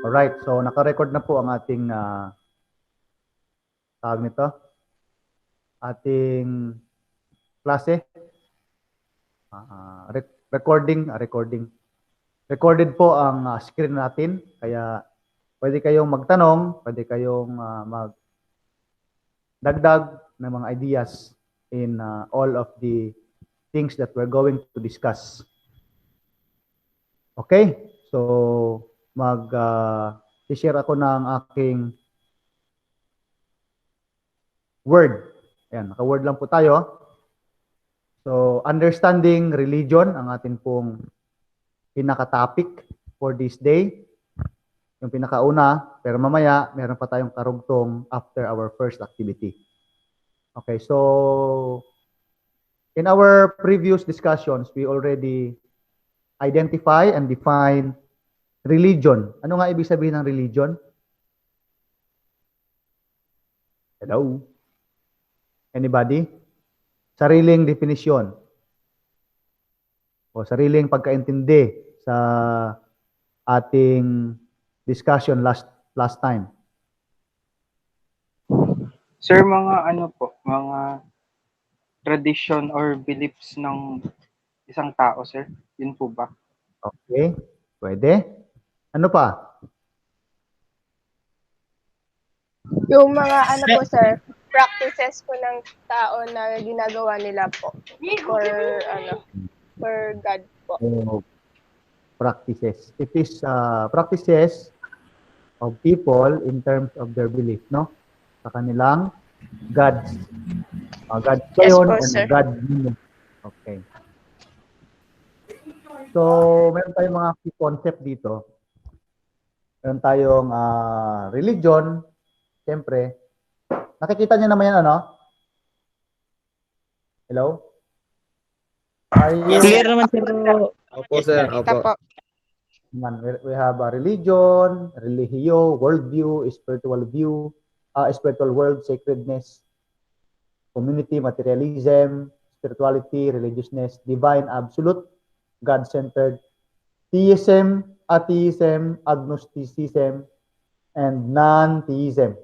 Alright, so naka-record na po ang ating tawag nito, ating klase. Recorded po ang screen natin, kaya pwede kayong magtanong, pwede kayong magdagdag ng mga ideas in all of the things that we're going to discuss. Okay, so mag-share ako ng aking word. Ayan, naka-word lang po tayo. So, understanding religion, ang atin pong pinaka-topic for this day. Yung pinakauna, pero mamaya, meron pa tayong karugtong after our first activity. Okay, so, in our previous discussions, we already identify and define religion. Ano nga ibig sabihin ng religion? Hello? Anybody? Sariling definisyon o sariling pagkaintindi sa ating discussion last time. Sir, mga mga tradition or beliefs ng isang tao, sir? Yun po ba? Okay, pwede. Ano pa? Yung mga sir, practices po ng tao na ginagawa nila po for God po. Practices. It is practices of people in terms of their belief, no? Sa kanilang gods. God ba yun? Yes, sir. God meaning. Okay. So, meron tayong mga key concept dito. Meron tayong religion. Siyempre, nakikita niyo naman yan, ano? Hello? Clear naman, sir. Opo, sir. Opo. We have a religion, religio, worldview, spiritual view, spiritual world, sacredness, community, materialism, spirituality, religiousness, divine, absolute, God-centered, theism, atheism, agnosticism, and non-theism.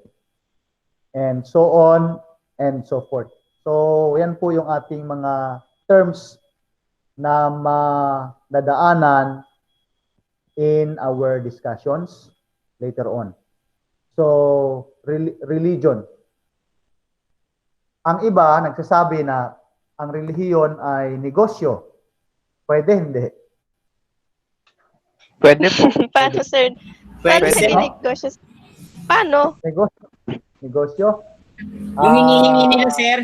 And so on and so forth. So, yan po yung ating mga terms na madadaanan in our discussions later on. So, religion. Ang iba, nagsasabi na ang relihiyon ay negosyo. Pwede, hindi? Pwede po. Paano, sir? Pwede, Paano sir. negosyo? Paano? Negosyo? Yung hinihingi nila, sir.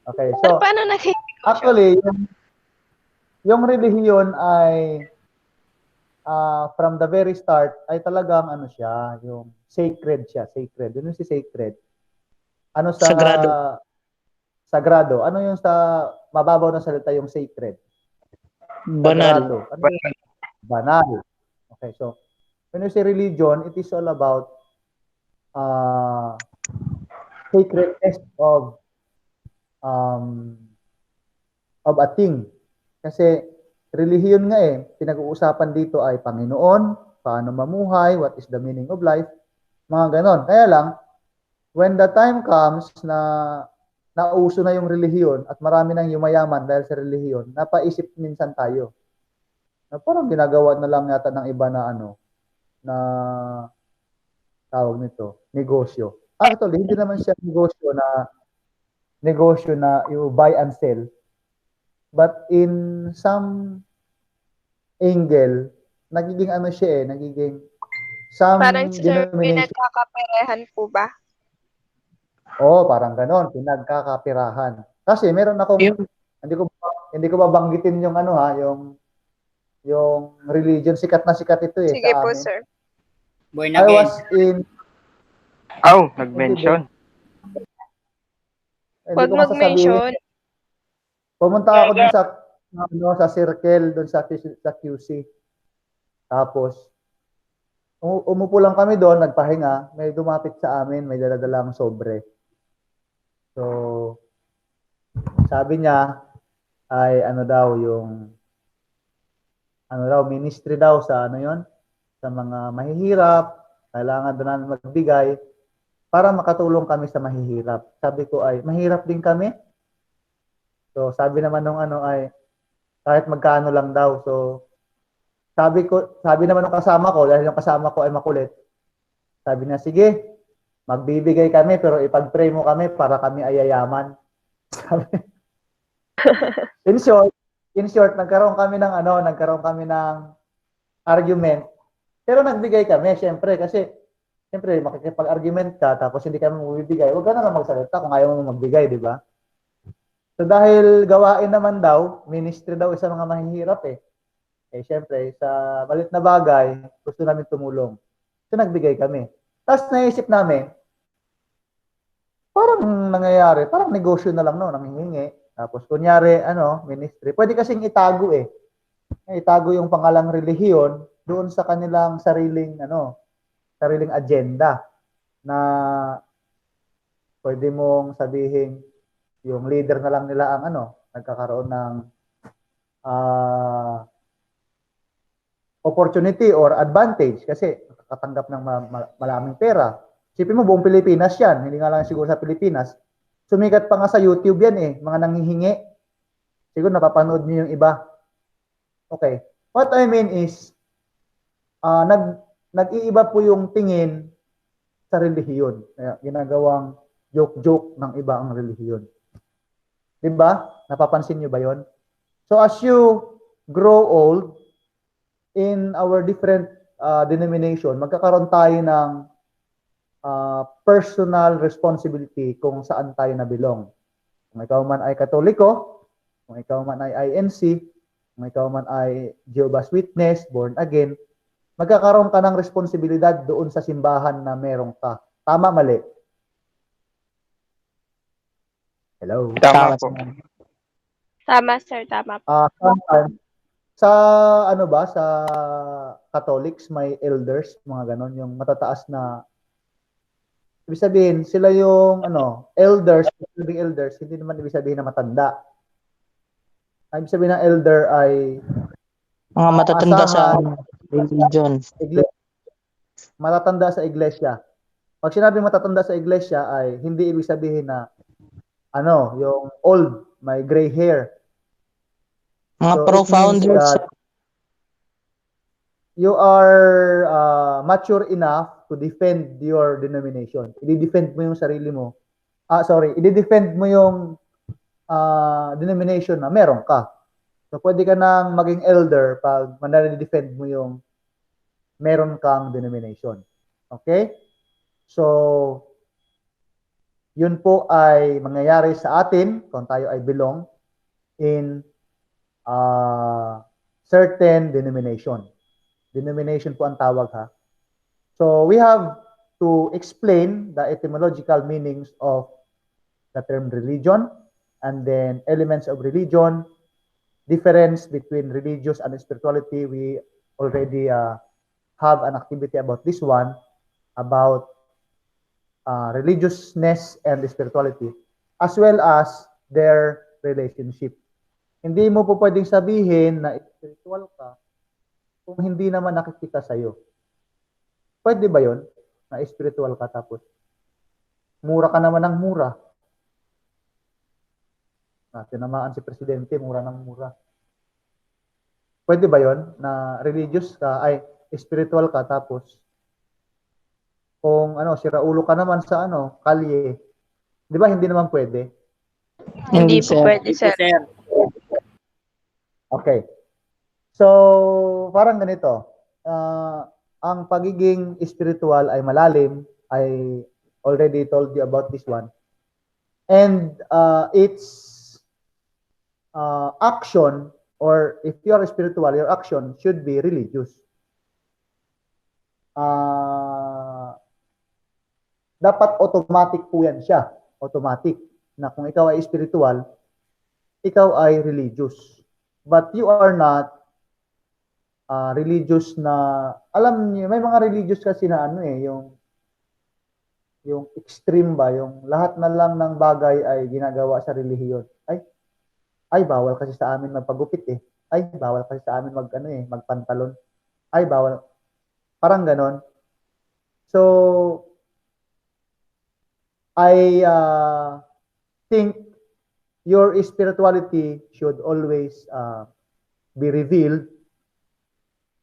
Okay, so, Paano naging-negosyo? actually, yung relihiyon ay from the very start ay talagang ano siya, yung sacred siya, sacred. Ano si sacred? Ano sa Sagrado. Sagrado. Ano yung sa mababaw na salita yung sacred? Banal. Sagrado. Ano yung banal? Okay, so when you say religion, it is all about sacredness of a thing. Kasi relihiyon nga pinag-uusapan dito ay Panginoon, paano mamuhay, what is the meaning of life, mga ganon. Kaya lang, when the time comes na nauso na yung relihiyon at marami nang yumayaman dahil sa relihiyon, napaisip minsan tayo na parang ginagawa na lang yata ng iba na na tawag nito, negosyo. Actually, hindi naman siya negosyo na you buy and sell. But in some angle, nagiging ano siya nagiging some Parang, sir, denomination. pinagkakaperehan po ba? Oo, parang ganon, pinagkakapirahan. Kasi meron akong, hindi ko babanggitin yung yung religion, sikat na sikat ito Sige sa po, amin. sir. Born I again. was in, Nag-mention. Huwag mag-mention. Pumunta ako dun sa circle, dun sa QC. Tapos, umupo lang kami doon, nagpahinga, may dumapit sa amin, may daladalang sobre. So, sabi niya ay ano daw yung ano daw, ministry daw sa ano yon, sa mga mahihirap, kailangan doon namin magbigay para makatulong kami sa mahihirap. Sabi ko ay, mahirap din kami. So, sabi naman nung ano ay, kahit magkano lang daw. So, sabi naman ng kasama ko, dahil yung kasama ko ay makulit, sabi niya, sige, magbibigay kami, pero ipag-pray mo kami para kami ay yayaman. Sabi, in short, nagkaroon kami ng argument. Pero nagbigay kami, syempre, kasi syempre, makikipag-argument ka, tapos hindi kami magbibigay, huwag ka na lang magsalita kung ayaw mo magbigay, di ba? So dahil gawain naman daw, ministry daw sa mga mahihirap eh. Eh syempre, sa balit na bagay, gusto namin tumulong. So nagbigay kami. Tapos naisip namin, parang nangyayari, parang negosyo na lang no, nanghihingi. Tapos kunyari, ministry. Pwede kasing itago eh. Itago yung pangalang relihiyon doon sa kanilang sariling agenda na pwede mong sabihin yung leader na lang nila ang nagkakaroon ng opportunity or advantage kasi nakakatanggap ng maraming pera. Sipin mo, buong Pilipinas yan. Hindi nga lang siguro sa Pilipinas. Sumikat pa nga sa YouTube yan eh. Mga nanghihingi. Siguro napapanood niyo yung iba. Okay. What I mean is, nag-iiba po yung tingin sa relihiyon. Kaya ginagawang joke-joke ng iba ang relihiyon. Diba? Napapansin niyo ba yon? So as you grow old, in our different denomination, magkakaroon tayo ng personal responsibility kung saan tayo nabilong. Kung ikaw man ay Katoliko, kung ikaw man ay INC, kung ikaw man ay Jehovah's Witness, born again, magkakaroon ka ng responsibilidad doon sa simbahan na meron ka. Tama, mali? Hello? Tama po. Tama, sir. Tama po. Sometimes, sa sa Catholics may elders, mga ganon, yung matataas na, ibig sabihin, sila yung elders, hindi naman ibig sabihin na matanda. Ibig sabihin ng elder ay Mga matatanda sa asahan, religion. matatanda sa iglesia. Pag sinabi matatanda sa iglesia ay hindi ibig sabihin na yung old, may gray hair. Mga So, pro-founders. it means that you are mature enough to defend your denomination. I-defend mo yung sarili mo. I-defend mo yung denomination na meron ka. So, pwede ka nang maging elder pag manare-defend mo yung meron kang denomination. Okay? So, yun po ay mangyayari sa atin kung tayo ay belong in certain denomination. Denomination po ang tawag ha. So we have to explain the etymological meanings of the term religion and then elements of religion, difference between religious and spirituality. We already have an activity about this one, about religiousness and spirituality, as well as their relationship. Hindi mo po pwedeng sabihin na spiritual ka kung hindi naman nakikita sa'yo. Pwede ba yon na spiritual ka tapos mura ka naman ng mura? Tinamaan si Presidente, mura ng mura. Pwede ba yon na religious ka, ay spiritual ka tapos kung sira ulo ka naman sa kalye? Di ba hindi naman pwede? Hindi po pwede, sir. Okay. So, parang ganito. Ang pagiging spiritual ay malalim. I already told you about this one. And its action, or if you are spiritual, your action should be religious. Dapat automatic po yan siya. Automatic. Na kung ikaw ay spiritual, ikaw ay religious. But you are not religious na, alam niyo, may mga religious kasi na yung extreme ba, yung lahat na lang ng bagay ay ginagawa sa relihiyon. Ay, bawal kasi sa amin magpagupit eh. Ay, bawal kasi sa amin magpantalon. Ay, bawal. Parang ganon. So, I think your spirituality should always be revealed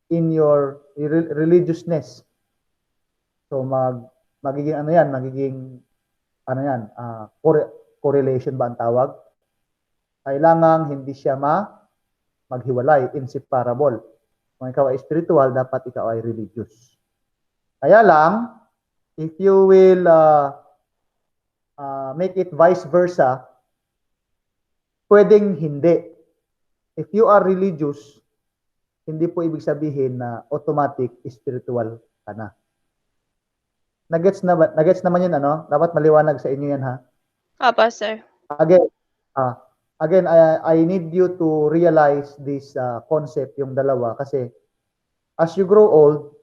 in your religiousness. So magiging correlation ba ang tawag? Kailangan hindi siya maghiwalay, inseparable. Kung ikaw ay spiritual, dapat ikaw ay religious. Kaya lang, if you will make it vice versa, pwedeng hindi. If you are religious, hindi po ibig sabihin na automatic spiritual ka na. Nagets naman yun, ano? Dapat maliwanag sa inyo yan, ha? Opo, sir. Again, I need you to realize this concept, yung dalawa, kasi as you grow old,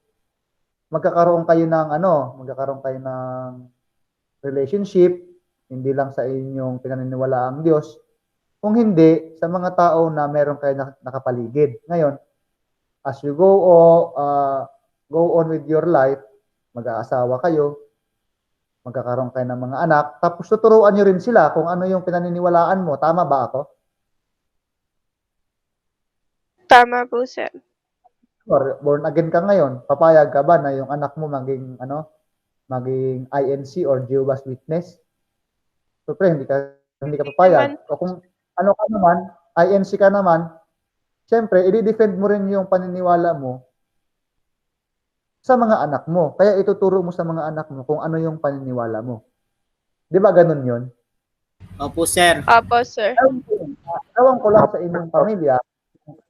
magkakaroon kayo ng relationship, hindi lang sa inyong pinaniniwalaang Diyos, kung hindi, sa mga tao na meron kayo nakapaligid. Ngayon, as you go on with your life, mag-aasawa kayo, magkakaroon kayo ng mga anak, tapos tuturuan nyo rin sila kung ano yung pinaniniwalaan mo. Tama ba ako? Tama po, sir. Or born again ka ngayon, papayag ka ba na yung anak mo maging INC or Jehovah's Witness? Siyempre, hindi ka papayag. O kung ano ka naman, INC ka naman, siyempre, i-defend mo rin yung paniniwala mo sa mga anak mo. Kaya ituturo mo sa mga anak mo kung ano yung paniniwala mo. Di ba ganun yun? Opo, sir. Opo, sir. Ewan ko lang sa inyong pamilya,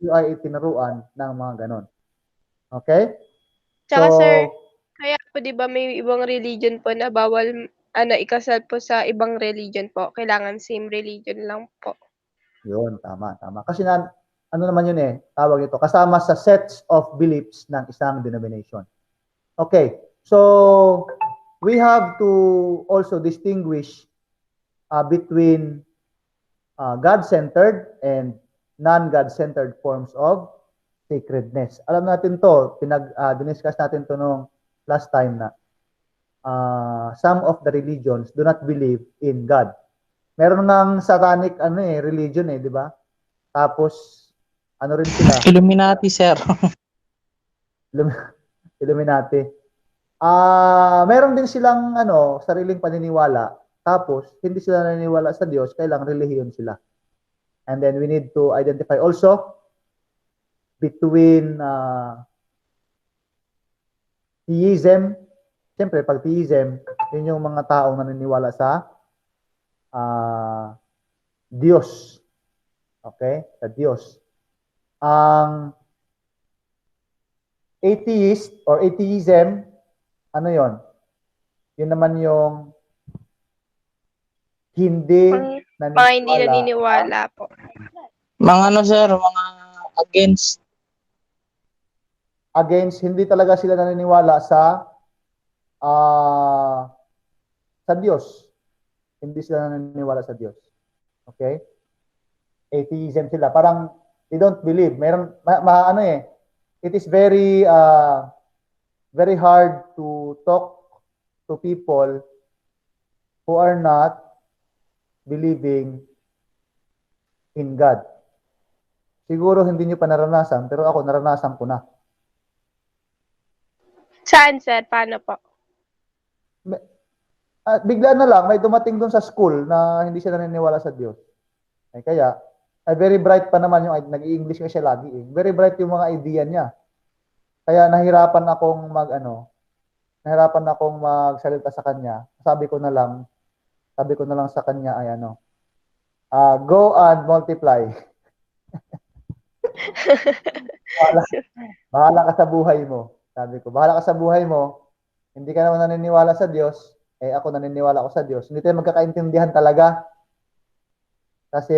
you ay itinuruan ng mga ganun. Okay? Tsaka, sir, kaya po, di ba may ibang religion po na bawal ikasal po sa ibang religion po. Kailangan same religion lang po. Yun, tama. Kasi ano naman yun tawag ito, kasama sa sets of beliefs ng isang denomination. Okay, so we have to also distinguish between God-centered and non-God-centered forms of sacredness. Alam natin to, diniscuss natin to nung last time na some of the religions do not believe in God. Meron ng satanic religion di ba? Tapos ano rin sila? Illuminati, sir. Illuminati. Meron din silang sariling paniniwala. Tapos hindi sila naniniwala sa Diyos, kailang relihiyon sila. And then we need to identify also between theism. Siyempre, pag theism, yun yung mga taong naniniwala sa Diyos. Okay? Sa Diyos. Ang atheist or atheism, ano yon? Yun naman yung hindi Mga hindi naniniwala po. Mga sir, mga against. Hindi talaga sila naniniwala sa Diyos. Hindi sila naniniwala sa Diyos. Okay? Atheism sila. Parang they don't believe. It is very very hard to talk to people who are not believing in God. Siguro hindi nyo pa naranasan, pero ako naranasan ko na. Saan, sir? Paano po? Bigla na lang, may dumating doon sa school na hindi siya naniniwala sa Diyos. Kaya, very bright pa naman yung, nag-i-English kasi siya lagi Very bright yung mga idea niya. Kaya nahirapan akong magsalita sa kanya. Sabi ko na lang sa kanya ay go and multiply. Bahala ka sa buhay mo. Sabi ko, bahala ka sa buhay mo. Hindi ka naman naniniwala sa Diyos. Ako naniniwala ko sa Diyos. Hindi tayo magkakaintindihan talaga. Kasi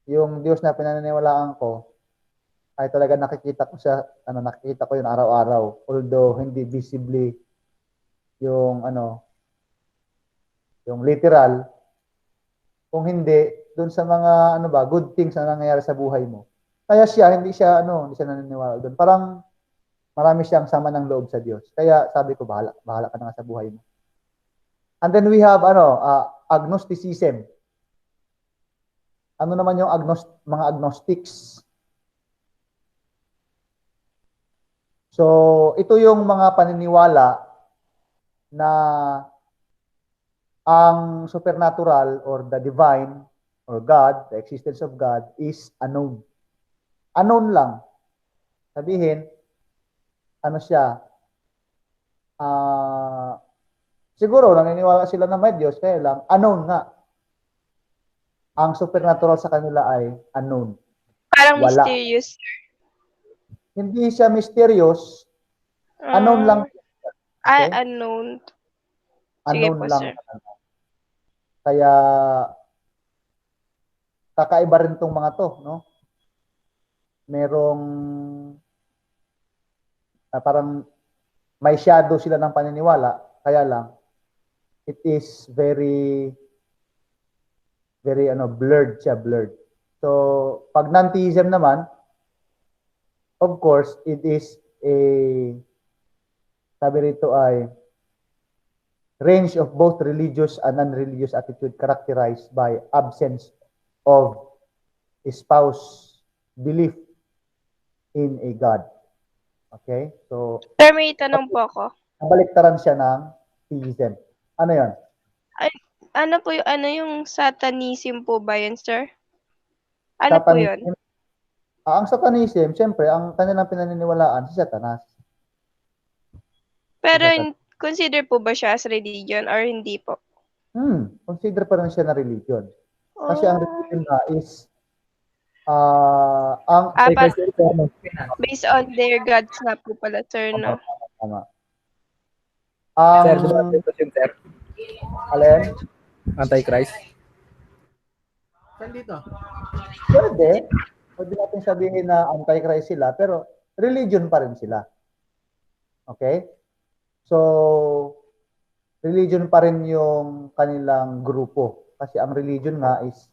yung Diyos na pinaniniwalaan ko ay talaga nakikita ko yun araw-araw. Although hindi visibly yung literal. Kung hindi, doon sa mga ano ba, good things na nangyayari sa buhay mo. Kaya hindi siya naniniwala doon. Parang marami siyang sama ng loob sa Diyos. Kaya sabi ko, bahala ka na nga sa buhay mo. And then we have agnosticism. Ano naman yung mga agnostics? So, ito yung mga paniniwala na ang supernatural or the divine or God, the existence of God is unknown. Unknown lang. Sabihin, ano siya, siguro naniniwala sila na may Diyos, kaya lang, unknown nga. Ang supernatural sa kanila ay unknown. Parang Wala. mysterious. Hindi siya mysterious, unknown lang. Ay, Okay? unknown. Sige Unknown po, lang. sir. Kaya, kakaiba rin tong mga to, no? Merong, parang may shadow sila ng paniniwala, kaya lang, it is very blurred siya, blurred. So, pag non-theism naman, of course, it is sabi rito ay, range of both religious and non-religious attitude characterized by absence of espoused belief in a God. Okay? So, Sir, may tanong po ako. nabaliktaran siya ng theism. Ano yan? Ano po yung satanism po ba yun, sir? Ano po yun? Satanism. Ang satanism, siyempre, ang kanilang pinaniniwalaan si Satanas. Pero consider po ba siya as religion or hindi po? Consider pa rin siya na religion. Kasi ang religion nga is based on their gods na po pala, sir, no? Tama. Sir, di ba question, sir? Alin? Antichrist? Pwede natin sabihin na antichrist sila, pero religion pa rin sila. Okay? So, religion pa rin yung kanilang grupo. Kasi ang religion nga is,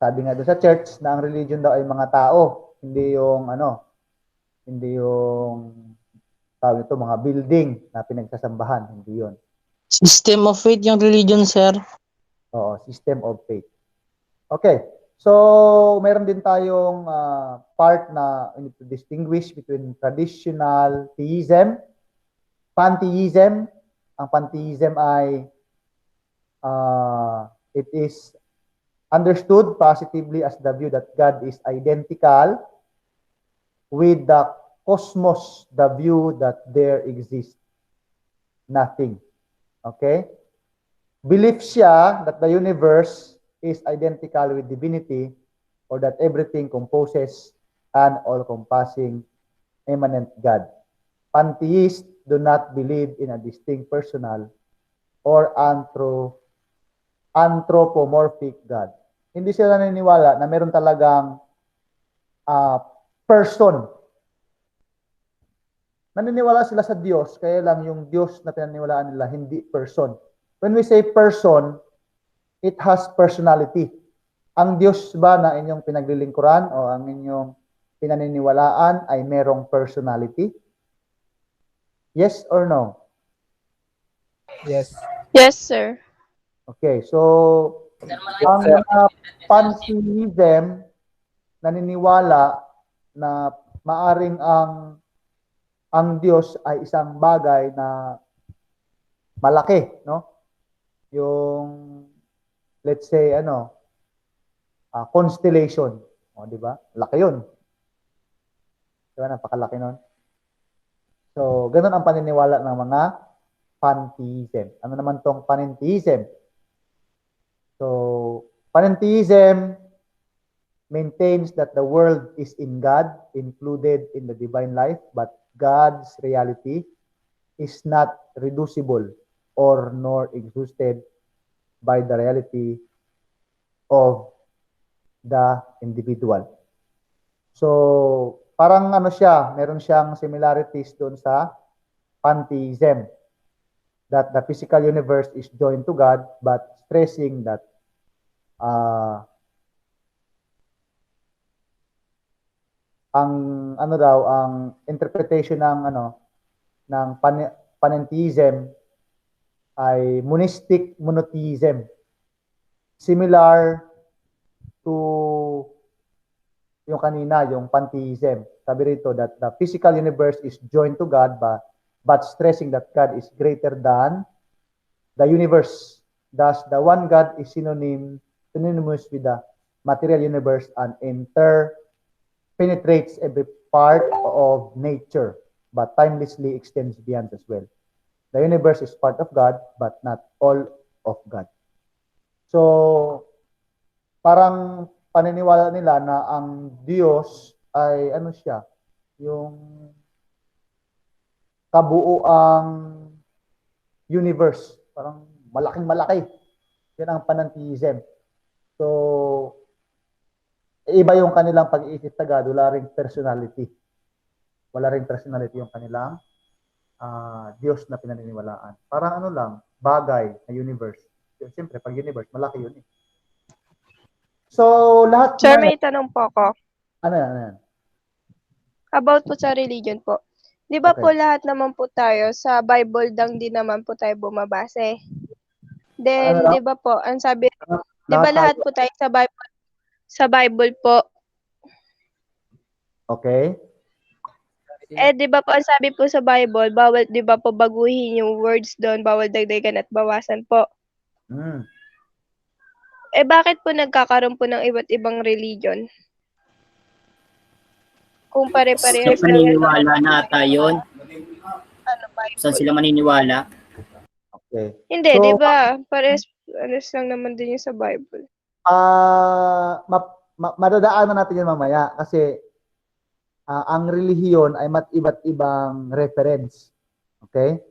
sabi nga doon sa church, na ang religion daw ay mga tao. Hindi yung tawag ito, mga building na pinagsasambahan. Hindi yun. System of faith yung religion, sir. Oo, system of faith. Okay. So, meron din tayong part na we need to distinguish between traditional theism, pantheism. Ang pantheism ay it is understood positively as the view that God is identical with the cosmos, the view that there exists nothing. Okay? Belief siya that the universe is identical with divinity or that everything composes an all-compassing immanent God. Pantheists do not believe in a distinct personal or anthropomorphic God. Hindi sila naniniwala na meron talagang person. Naniniwala sila sa Diyos, kaya lang yung Diyos na pinaniniwalaan nila, hindi person. When we say person, it has personality. Ang Diyos ba na inyong pinaglilingkuran o ang inyong pinaniniwalaan ay merong personality? Yes or no? Yes. Yes, sir. Okay, so ang mga pantheism naniniwala na maaring ang Diyos ay isang bagay na malaki, no? Yung let's say constellation, di ba? Laki 'yun. Di ba, napakalaki nun? So, ganun ang paniniwala ng mga pantheism. Ano naman tong panentheism? So, panentheism maintains that the world is in God, included in the divine life, but God's reality is not reducible or nor exhausted by the reality of the individual. So, parang meron siyang similarities doon sa pantheism, that the physical universe is joined to God, but stressing that ah, ang ano daw, ang interpretation ng panentheism ay monistic monotheism. Similar to yung kanina, yung pantheism. Sabi rito that the physical universe is joined to God, but stressing that God is greater than the universe. Thus, the one God is synonymous with the material universe and penetrates every part of nature, but timelessly extends beyond as well. The universe is part of God, but not all of God. So, parang paniniwala nila na ang Diyos ay ano siya, yung kabuuang universe. Parang malaking-malaki. Yan ang panentheism. So, iba yung kanilang pag-iisip sa God, wala ring personality. Wala ring personality yung kanilang Diyos na pinaniniwalaan. Parang ano lang, bagay na universe. Siyempre, pag universe, malaki yun eh. So, lahat Sir, na, may tanong po ako. ano yan? About po sa religion po. Di ba Okay. po lahat naman po tayo sa Bible lang din naman po tayo bumabase? Then, Ano di ba po, ang sabi, Lahat di ba lahat tayo- po tayo sa Bible po? Okay. Eh, di ba po, ang sabi po sa Bible, bawal, di ba po, baguhin yung words doon, bawal dagdagan at bawasan po. Mm. Eh, bakit po nagkakaroon po ng iba't ibang religion? Kung pare-parehas Saan lang maniniwala na ata yun? ano, Bible. Saan sila maniniwala? Okay. Hindi, So, di ba? Parehas lang naman din yung sa Bible. Madadaanan natin yan mamaya kasi ang relihiyon ay iba't ibang reference. Okay?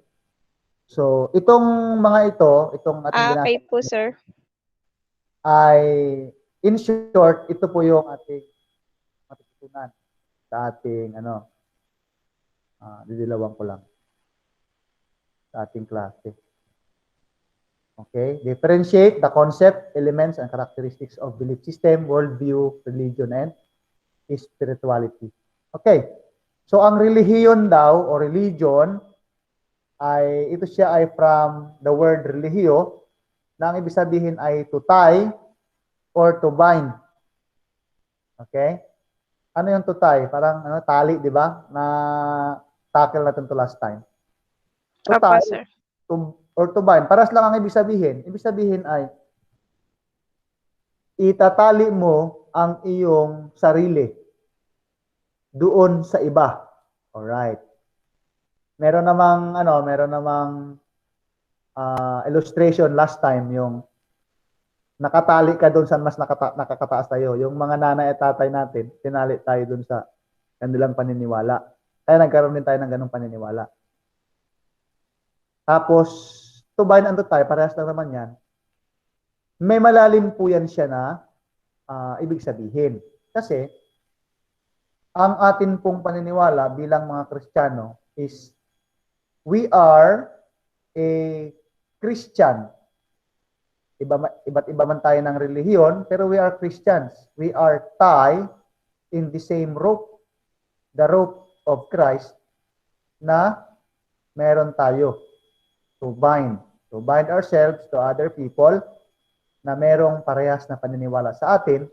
So, itong mga itong ating binasa Okay po, sir. ay, in short, ito po yung ating matutunan sa ating, didilawan ko lang, sa ating klase. Okay? Differentiate the concept, elements, and characteristics of belief system, worldview, religion, and spirituality. Okay. So, ang relihiyon daw, o religion, ito siya ay from the word religio, na ang ibig sabihin ay to tie or to bind. Okay? Ano yung to tie? Parang tali, di ba? Na tackle natin to last time. To Opo, tie sir. or to bind. Paras lang ang ibig sabihin. Ibig sabihin ay itatali mo ang iyong sarili doon sa iba. Alright. Meron namang illustration last time, yung nakatali ka doon sa mas nakakataas tayo. Yung mga nanay at tatay natin, tinali tayo doon sa kanilang paniniwala. Kaya nagkaroon din tayo ng ganong paniniwala. Tapos, to bind and to tie, parehas lang naman yan. May malalim po yan siya na ibig sabihin. Kasi, ang atin pong paniniwala bilang mga Kristiyano is we are a Christian. Iba't iba man tayo ng relihiyon, pero we are Christians. We are tied in the same rope, the rope of Christ, na meron tayo to bind ourselves to other people na merong parehas na paniniwala sa atin.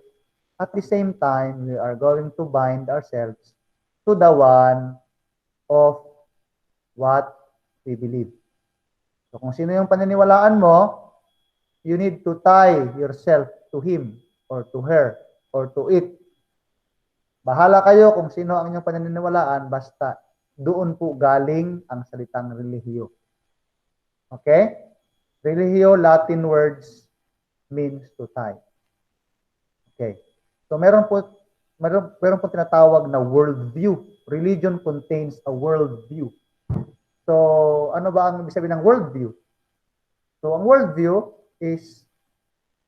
At the same time, we are going to bind ourselves to the one of what we believe. So kung sino yung paniniwalaan mo, you need to tie yourself to him or to her or to it. Bahala kayo kung sino ang inyong paniniwalaan, basta doon po galing ang salitang relihiyo. Okay? Relihiyo, Latin words, means to tie. Okay. So meron po tinatawag na worldview. Religion contains a worldview. So, ano ba ang ibig sabihin ng worldview? So, ang worldview is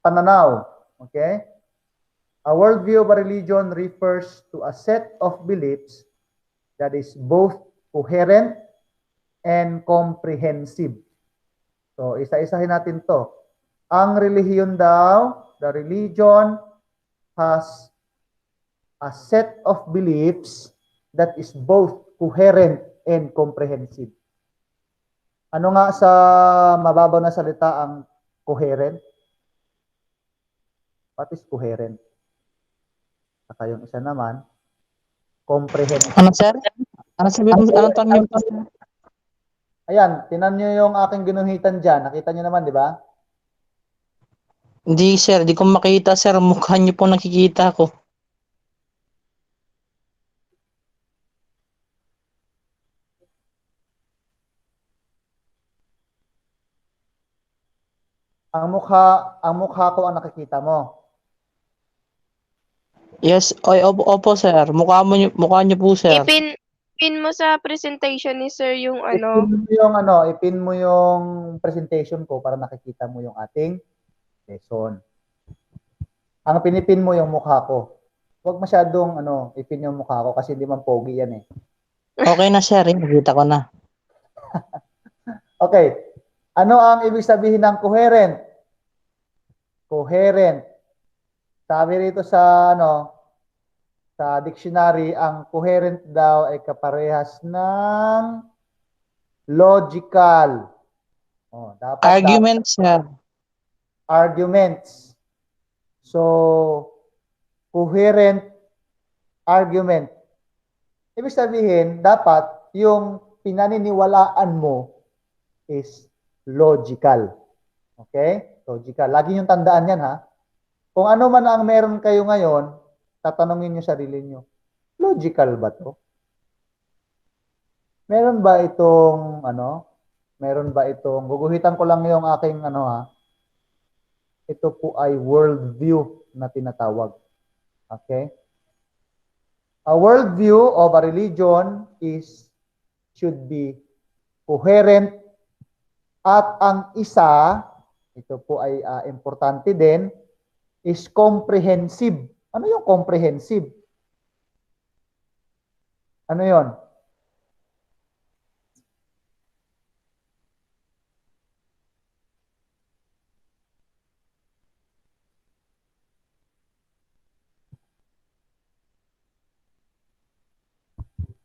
pananaw. Okay? A worldview of a religion refers to a set of beliefs that is both coherent and comprehensive. So, isa-isahin natin to. Ang relihiyon daw the religion has a set of beliefs that is both coherent and comprehensive. Ano nga sa mababaw na salita ang coherent? What is coherent? Saka yung isa naman, comprehensive. Ano, sir? Ano sabihin? Ano tanong po, sir? Ayan, tinan nyo yung aking ginuhitan dyan. Nakita nyo naman, di ba? Hindi, sir. Di ko makita, sir. Mukha niyo po nakikita ko. Ang mukha ko ang nakikita mo. Yes. Oy, opo, sir. Mukha niyo po, sir. Pin mo sa presentation ni sir yung Ipin mo yung presentation ko para nakikita mo yung ating lesson. Ang pinipin mo yung mukha ko. Huwag masyadong ipin yung mukha ko kasi hindi man pogi yan eh. Okay na, sir. Nakita ko na. Okay. Ano ang ibig sabihin ng coherent? Coherent. Sabi rito sa sa dictionary, ang coherent daw ay kaparehas ng logical. Dapat Argument, sir. arguments. So, coherent argument. Ibig sabihin, dapat yung pinaniniwalaan mo is logical. Okay? Logical. Lagi yung tandaan yan, ha? Kung ano man ang meron kayo ngayon, tatanungin nyo sarili nyo, logical ba to? Meron ba itong, guguhitan ko lang yung aking, ito po ay worldview na tinatawag. Okay? A worldview of a religion should be coherent at ang isa, ito po ay importante din, is comprehensive. Ano yung comprehensive? Ano yon?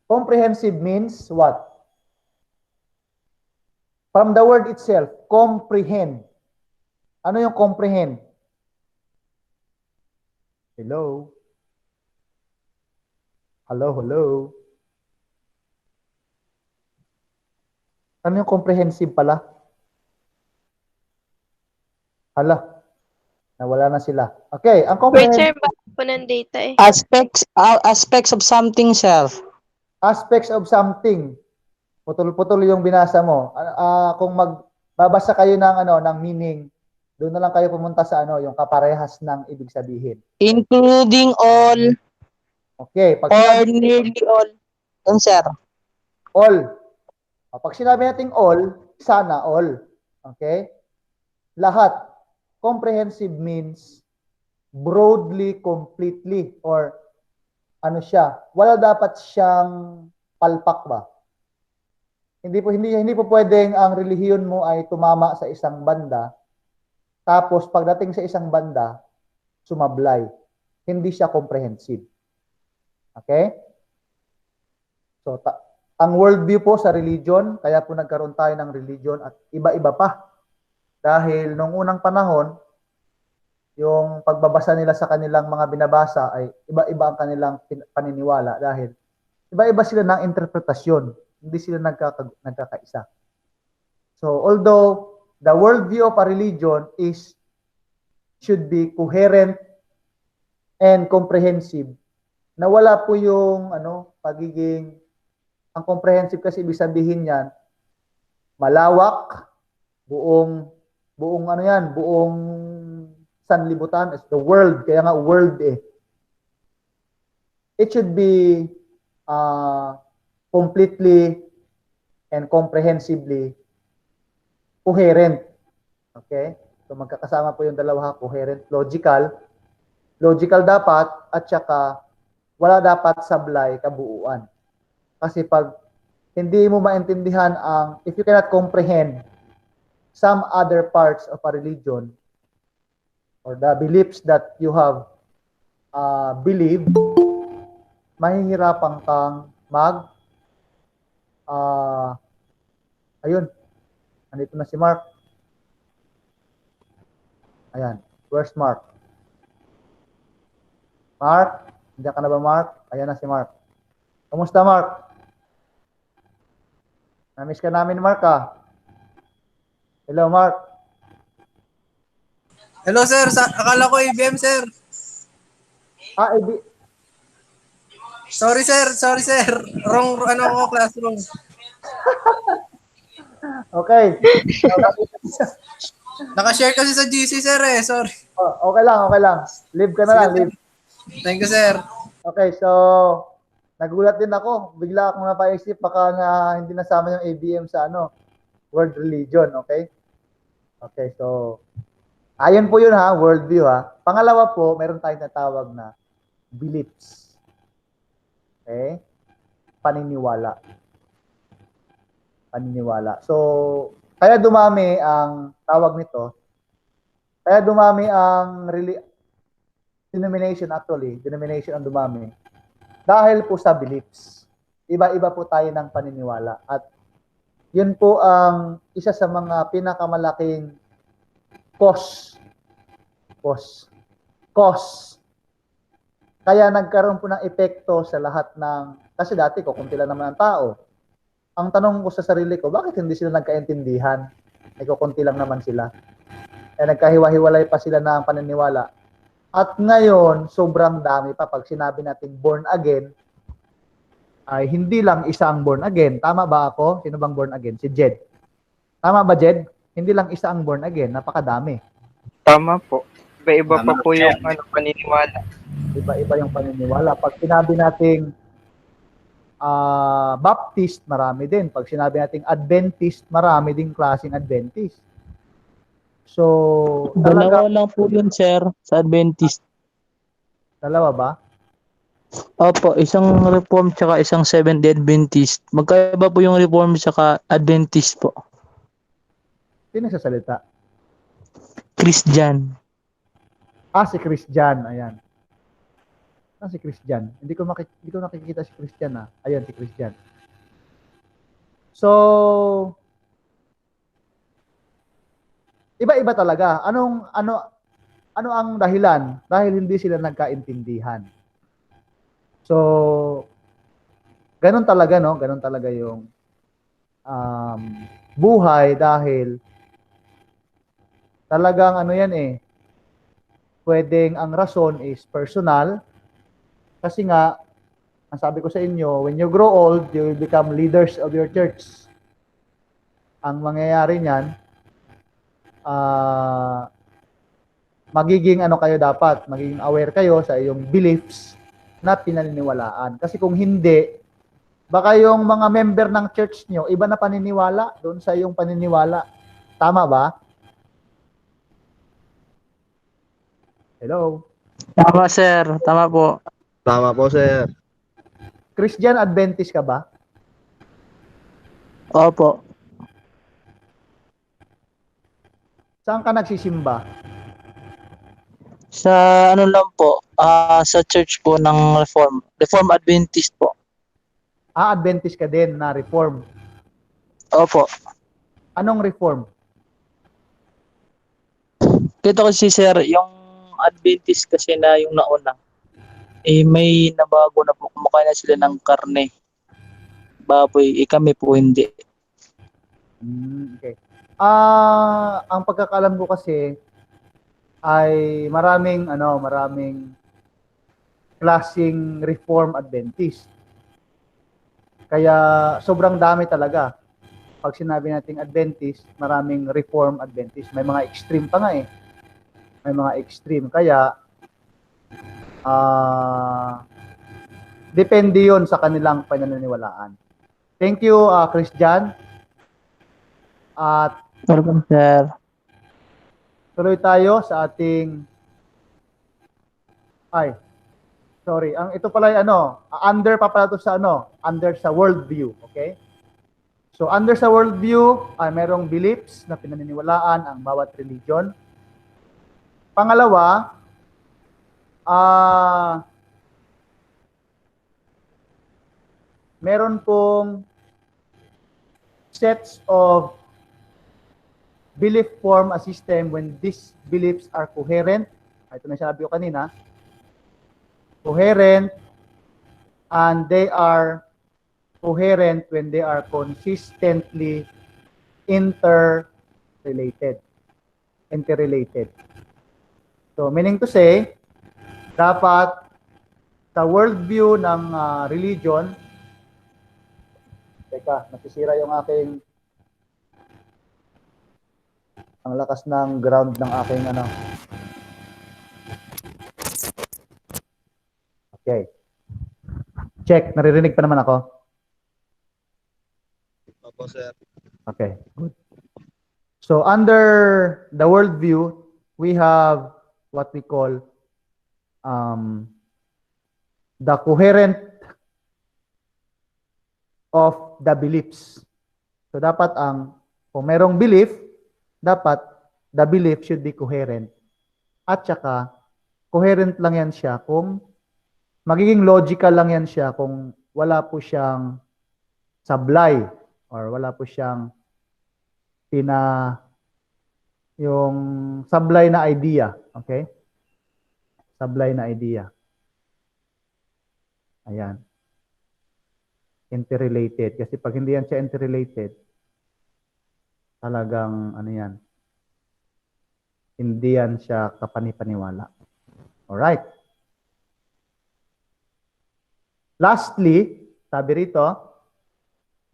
Comprehensive means what? From the word itself, comprehend. Ano yung comprehend? Hello? Hello? Ano yung comprehensive pala? Hala. Nawala na sila. Okay, ang Wait, sir, comprehensive bago po ng data eh. Aspects of something, sir. aspects of something. Putol-putol yung binasa mo. Kung magbabasa kayo ng meaning, doon na lang kayo pumunta sa yung kaparehas ng ibig sabihin. Including all Okay, pag or sinabi nearly all. Yan, sir. all. Pag sinabi natin all, sana all. Okay? Lahat. Comprehensive means broadly, completely, or wala dapat siyang palpak ba? Hindi po pwedeng ang relihiyon mo ay tumama sa isang banda, tapos pagdating sa isang banda, sumablay. Hindi siya comprehensive. Okay? So, ang worldview po sa religion, kaya po nagkaroon tayo ng religion at iba-iba pa. Dahil nung unang panahon, yung pagbabasa nila sa kanilang mga binabasa ay iba-iba ang kanilang paniniwala dahil iba-iba sila ng interpretasyon. Hindi sila nagkakaisa. So, although the worldview of a religion should be coherent and comprehensive, nawala po yung ang comprehensive kasi ibig sabihin niyan, malawak, buong sanlibutan, is the world, kaya nga world eh. It should be completely and comprehensively coherent. Okay? So magkakasama po yung dalawa, coherent, logical. Logical dapat at saka wala dapat sablay, kabuuan. Kasi pag hindi mo maintindihan if you cannot comprehend some other parts of a religion, or the beliefs that you have believed, mahihirapan kang ayun, andito na si Mark. Ayan, where's Mark? Mark, nandiyan ka na ba, Mark? Ayan na si Mark. Kumusta, Mark? Na-miss ka namin, Mark, ah. Hello, Mark. Hello sir, akala ko ABM sir. Sorry sir. Wrong classroom. Okay. Naka-share kasi sa GC sir eh, sorry. Oh, okay lang. Leave ka na lang, leave. Thank you sir. Okay, so nagulat din ako. Bigla akong napaisip baka nga hindi nasama yung ABM sa world religion, okay? Okay, so ayon po yun ha, worldview ha. Pangalawa po, meron tayong natawag na beliefs. Okay? Paniniwala. So, kaya dumami ang tawag nito. Kaya dumami ang denomination ang dumami. Dahil po sa beliefs. Iba-iba po tayo ng paniniwala. At yun po ang isa sa mga pinakamalaking cause. Kaya nagkaroon po ng epekto sa lahat kasi dati kunti lang naman ang tao. Ang tanong ko sa sarili ko, bakit hindi sila nagkaintindihan? Kunti lang naman sila. Nagkahiwa-hiwalay pa sila ng paniniwala. At ngayon, sobrang dami pa. Pag sinabi natin born again, ay hindi lang isa ang born again. Tama ba ako? Sino bang born again? Si Jed. Tama ba, Jed? Hindi lang isa ang born again. Napakadami. Tama po. Iba-iba pa Tama, po sir. yung paniniwala. Iba-iba yung paniniwala. Pag sinabi nating Baptist, marami din. Pag sinabi nating Adventist, marami din klaseng Adventist. So, Dalawa lang po yun, sir, sa Adventist. Dalawa ba? Opo, isang Reform tsaka isang Seventh-day Adventist. Magkaiba po yung Reform tsaka Adventist po. Sino nagsasalita? Christian. Si Christian. Ayan. Si Christian. Hindi ko nakikita si Christian ah. Ayan, si Christian. So, iba-iba talaga. Ano ang dahilan? Dahil hindi sila nagkaintindihan. So, ganun talaga, no? Ganun talaga yung buhay dahil talagang pwedeng ang rason is personal. Kasi nga, ang sabi ko sa inyo, when you grow old, you will become leaders of your church. Ang mangyayari niyan, magiging magiging aware kayo sa iyong beliefs na pinaniniwalaan. Kasi kung hindi, baka yung mga member ng church nyo, iba na paniniwala doon sa iyong paniniwala. Tama ba? Hello? Tama, sir. Tama po. Tama po, sir. Christian Adventist ka ba? Opo. Saan ka nagsisimba? Sa lang po, sa church po ng Reform Adventist po. Adventist ka din na Reform. Opo. Anong Reform? Kito kasi, sir, yung Adventist kasi na yung nauna, may nabago na po. Kumakain na sila ng karne. Baboy. Kami po hindi. Okay. Ang pagkakalam ko kasi ay maraming klaseng Reform Adventist. Kaya sobrang dami talaga. Pag sinabi nating Adventist, maraming Reform Adventist. May mga extreme pa nga eh. May mga extreme. Kaya depende yon sa kanilang pananiniwalaan. Thank you, Christian. At Welcome, sir. tuloy tayo sa ating ito pala ay under pa pala to sa under sa worldview, okay? So under sa worldview ay merong beliefs na pinaniniwalaan ang bawat religion. Pangalawa, meron pong sets of belief form a system when these beliefs are coherent. Ito na sinabi ko kanina. Coherent, and they are coherent when they are consistently interrelated. So, meaning to say, dapat sa worldview ng religion, teka, nasisira yung aking, ang lakas ng ground ng aking ano. Okay. Check, naririnig pa naman ako. Opo, sir. Okay, good. So under the worldview, we have what we call the coherent of the beliefs. So dapat kung merong belief, dapat the belief should be coherent. At saka, coherent lang yan siya kung magiging logical lang yan siya kung wala po siyang sablay or wala po siyang yung sablay na idea. Okay? Sablay na idea. Ayan. Interrelated. Kasi pag hindi yan siya interrelated, talagang ano yan, hindi yan siya kapanipaniwala. Alright. Lastly, sabi rito,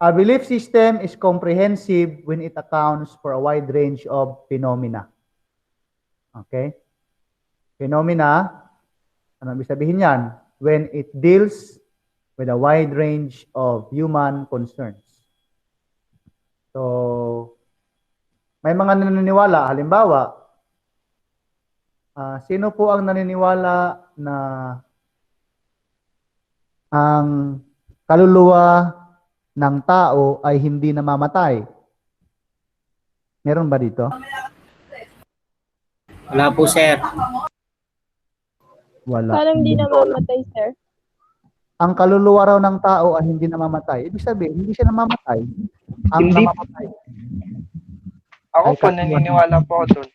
a belief system is comprehensive when it accounts for a wide range of phenomena. Okay? Phenomena, ano ibig sabihin yan? When it deals with a wide range of human concerns. So, may mga naniniwala, halimbawa, sino po ang naniniwala na ang kaluluwa ng tao ay hindi namamatay? Meron ba dito? Wala po, sir. Wala. Parang di namamatay, sir. Ang kaluluwa raw ng tao ay hindi namamatay. Ibig sabihin, hindi siya namamatay. Ang Hindi. namamatay. Ako Ay, po, naniniwala po ako dun.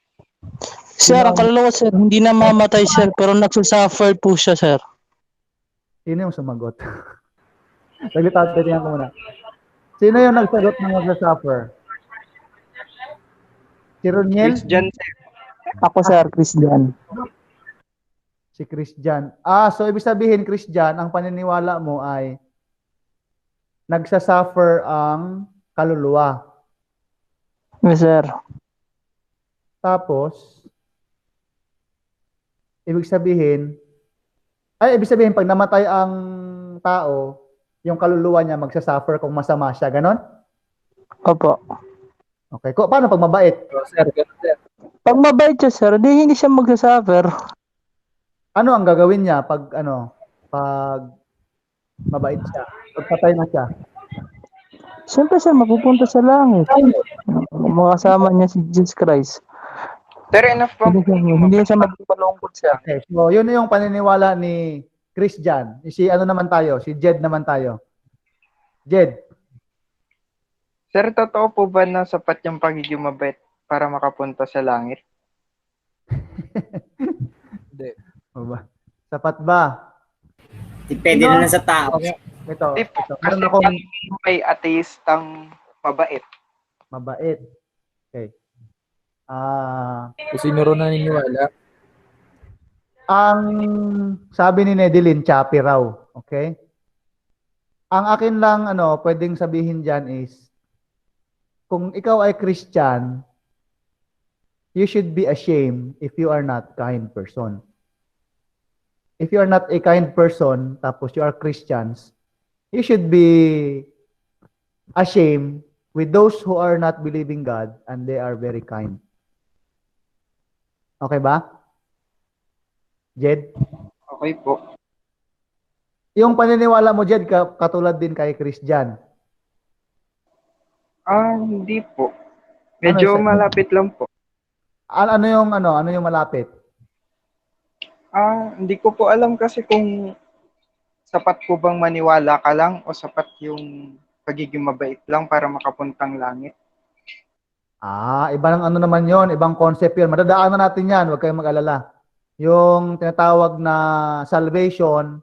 Sir, ang kaluluwa, sir, hindi na mamatay, sir, pero nagsasuffer po siya, sir. Sino yung sumagot? Saglit natin, tingnan ko muna. Sino yung nagsagot ng magsasuffer? Si Roniel? Christian, sir. Ako, sir, Christian. Si Christian. So ibig sabihin, Christian, ang paniniwala mo ay nagsasuffer ang kaluluwa. Yes, sir. Tapos, ibig sabihin, pag namatay ang tao, yung kaluluwa niya magsasuffer kung masama siya, ganon? Opo. Okay. Paano pag mabait? Sir, ganun, sir. Pag mabait siya, sir, hindi siya magsasuffer. Ano ang gagawin niya pag mabait siya? Pag patay na siya? Siyempre, sir, mapupunta sa langit. Makasama niya si Jesus Christ. Sir, enough po. Hindi siya magpapalungkot siya. Okay. So, yun yung paniniwala ni Christian. Si ano naman tayo? Si Jed naman tayo. Jed. Sir, totoo po ba na sapat yung pagiging mabait para makapunta sa langit? Hindi. O ba? Sapat ba? Depende na lang sa tao. Ito. Hindi po. Meron Kasi akong may ateistang mabait. mabait. Okay. Kung sino rin naniniwala. Ang sabi ni Nedeline, choppy raw. Okay? Ang akin lang, pwedeng sabihin dyan is, kung ikaw ay Christian, you should be ashamed if you are not kind person. If you are not a kind person, tapos you are Christians, you should be ashamed with those who are not believing God and they are very kind. Okay ba? Jed? Okay po. Yung paniniwala mo, Jed, katulad din kay Christian. Hindi po. Medyo Ano, sir? malapit lang po. Ano yung malapit? Hindi ko po alam kasi kung sapat po bang maniwala ka lang o sapat yung pagiging mabait lang para makapuntang langit. Iba ng ano naman yon, ibang concept yun. Madadaanan natin yan, huwag kayong mag-alala. Yung tinatawag na salvation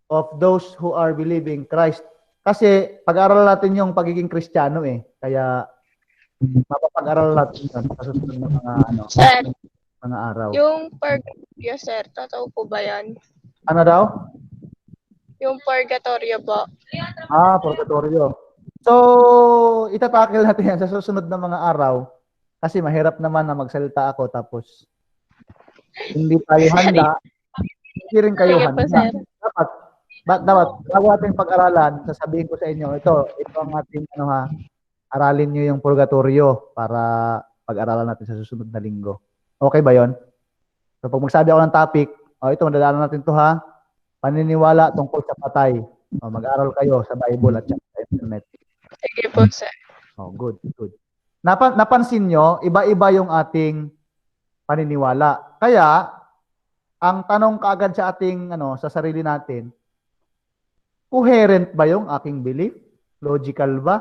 of those who are believing Christ. Kasi pag-aral natin yung pagiging Kristiyano eh. Kaya mapapag-aral natin yun sa susunod na Sir, mga araw. yung purgatorio, sir, totoo po ba yan? Ano daw? Yung purgatorio po. Purgatorio. So, itatakil natin yan sa susunod na mga araw kasi mahirap naman na magsalita ako tapos hindi tayo handa. Hindi rin kayo Sige po, handa. sir. Dapat bago ating pag-aralan, sasabihin ko sa inyo, ito ang ating aralin nyo yung purgatorio para pag-aralan natin sa susunod na linggo. Okay ba yon? So, pag magsabi ako ng topic, ito, madadaanan natin to ha. Paniniwala tungkol sa patay. Mag-aral kayo sa Bible at sa internet. Sige po, sir. Good. Napansin nyo, iba-iba yung ating paniniwala. Kaya, ang tanong kaagad sa ating, sa sarili natin, coherent ba yung aking belief? Logical ba?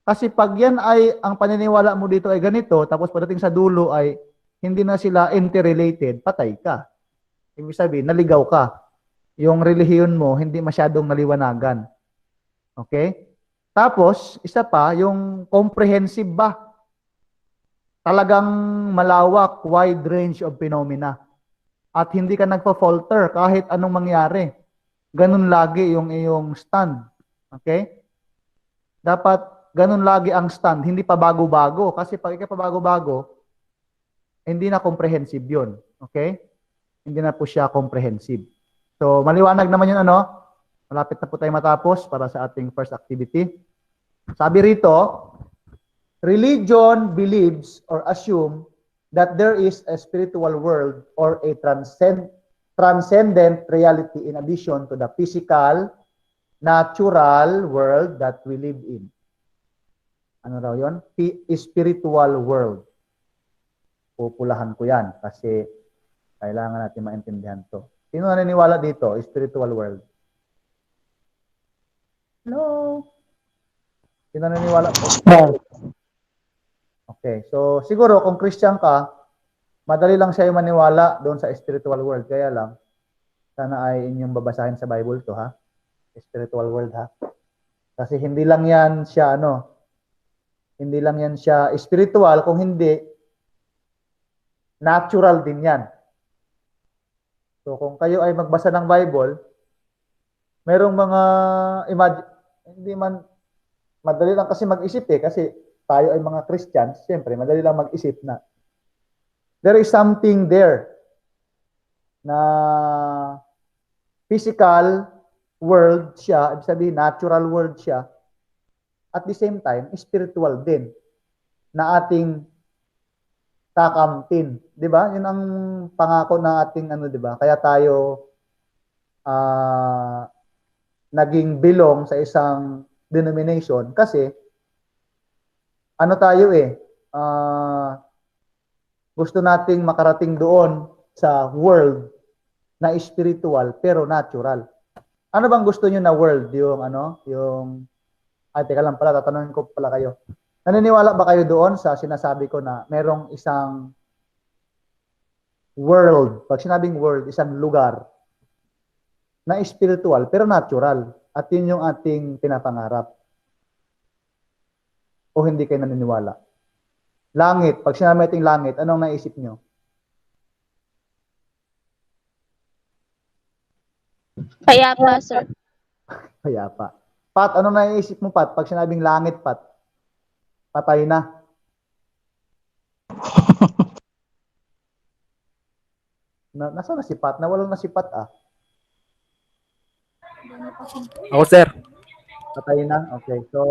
Kasi pag yan ay, ang paniniwala mo dito ay ganito, tapos pagdating sa dulo ay hindi na sila interrelated, patay ka. Ibig sabihin, naligaw ka. Yung relihiyon mo, hindi masyadong naliwanagan. Okay? Tapos, isa pa, yung comprehensive ba? Talagang malawak, wide range of phenomena. At hindi ka nagpa-falter kahit anong mangyari. Ganun lagi yung iyong stand. Okay? Dapat ganun lagi ang stand, hindi pa bago-bago. Kasi pag ikaw pa bago-bago, hindi na comprehensive yun. Okay? Hindi na po siya comprehensive. So, maliwanag naman yun malapit na po tayo matapos para sa ating first activity. Sabi rito, religion believes or assume that there is a spiritual world or a transcendent reality in addition to the physical, natural world that we live in. Ano raw yun? Spiritual world. Pupulahan ko yan kasi kailangan natin maintindihan to. Sino naniniwala dito? Spiritual world. Hello? Sino naniniwala po? Okay. So, siguro kung Christian ka, madali lang siya yung maniwala doon sa spiritual world. Kaya lang, sana ay inyong babasahin sa Bible to, ha? Spiritual world, ha? Kasi hindi lang yan siya, hindi lang yan siya spiritual, kung hindi, natural din yan. So, kung kayo ay magbasa ng Bible, merong mga, hindi man, madali lang kasi mag-isip kasi tayo ay mga Christians, siyempre, madali lang mag-isip na there is something there na physical world siya, ibig sabihin, natural world siya, at the same time, spiritual din, na ating kakamtin. Di ba? Yun ang pangako ng ating di ba? Kaya tayo naging belong sa isang denomination kasi tayo gusto nating makarating doon sa world na spiritual pero natural. Ano bang gusto niyo na world? Yung teka lang pala, tatanungin ko pala kayo. Naniniwala ba kayo doon sa sinasabi ko na merong isang world, pag sinabing world, isang lugar na spiritual pero natural at yun yung ating pinapangarap? O hindi kayo naniniwala? Langit, pag sinabi natin langit, anong naisip nyo? Payapa, sir. Payapa. Pat, anong naisip mo, Pat? Pag sinabing langit, Pat? Patay na. Nasaan na si Pat? Nawalan na si Pat, Ako, sir. Patay na? Okay. So,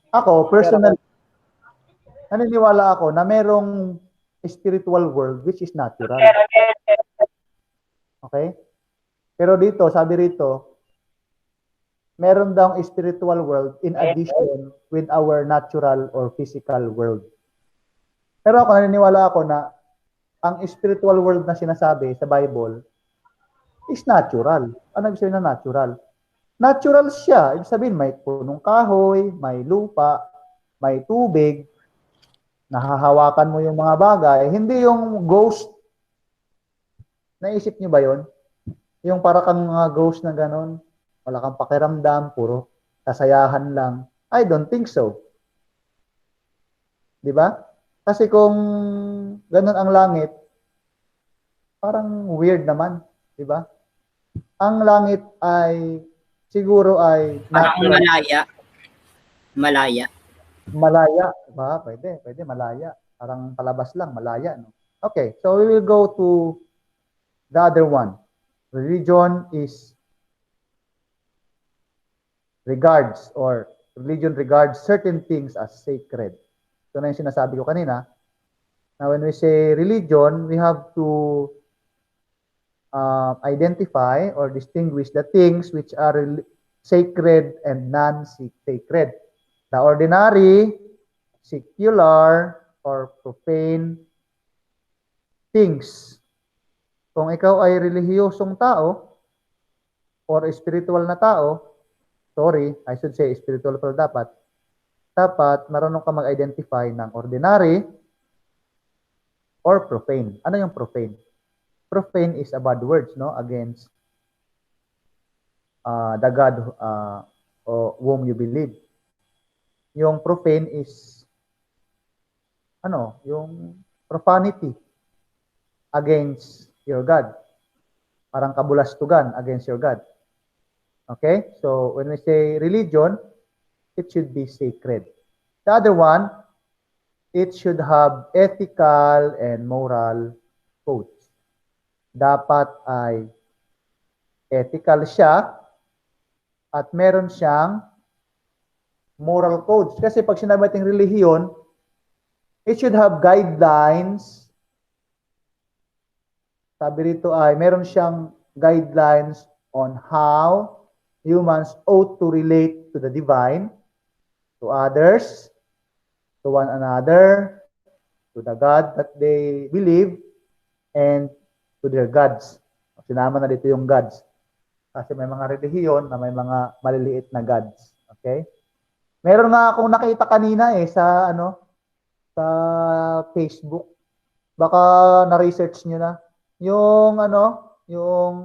ako, personal, naniniwala ako na merong spiritual world which is natural. Okay? Pero dito, sabi rito, meron daw spiritual world in addition with our natural or physical world. Pero ako, naniniwala ako na ang spiritual world na sinasabi sa Bible is natural. Ano ibig sabihin na natural? Natural siya. Ibig sabihin, may punong kahoy, may lupa, may tubig, nahahawakan mo yung mga bagay. Hindi yung ghost. Naisip niyo ba yon? Yung para kang mga ghost na ganon, wala kang pakiramdam, puro kasayahan lang. I don't think so. Di ba? Kasi kung ganon ang langit, parang weird naman. Di ba? Ang langit ay siguro ay Parang natural. malaya. Malaya. Malaya. Diba? Pwede malaya. Parang palabas lang, malaya. No? Okay, so we will go to the other one. Religion regards certain things as sacred. So na yung sinasabi ko kanina. Now when we say religion, we have to identify or distinguish the things which are sacred and non-sacred. The ordinary, secular, or profane things. Kung ikaw ay relihiyosong tao or spiritual na tao, I should say spiritual pero dapat marunong ka mag-identify ng ordinary or profane. Ano yung profane? Profane is a bad words, no, against the God whom you believe. Yung profane is yung profanity against your God. Parang kabulastugan against your God. Okay? So, when we say religion, it should be sacred. The other one, it should have ethical and moral codes. Dapat ay ethical siya at meron siyang moral codes. Kasi pag sinabi natin relihiyon, it should have guidelines. Sabi rito ay meron siyang guidelines on how humans ought to relate to the divine, to others, to one another, to the God that they believe, and to their gods. Sinama na dito yung gods. Kasi may mga relihiyon na may mga maliliit na gods. Okay? Meron nga akong nakita kanina sa sa Facebook. Baka na-research nyo na. Yung yung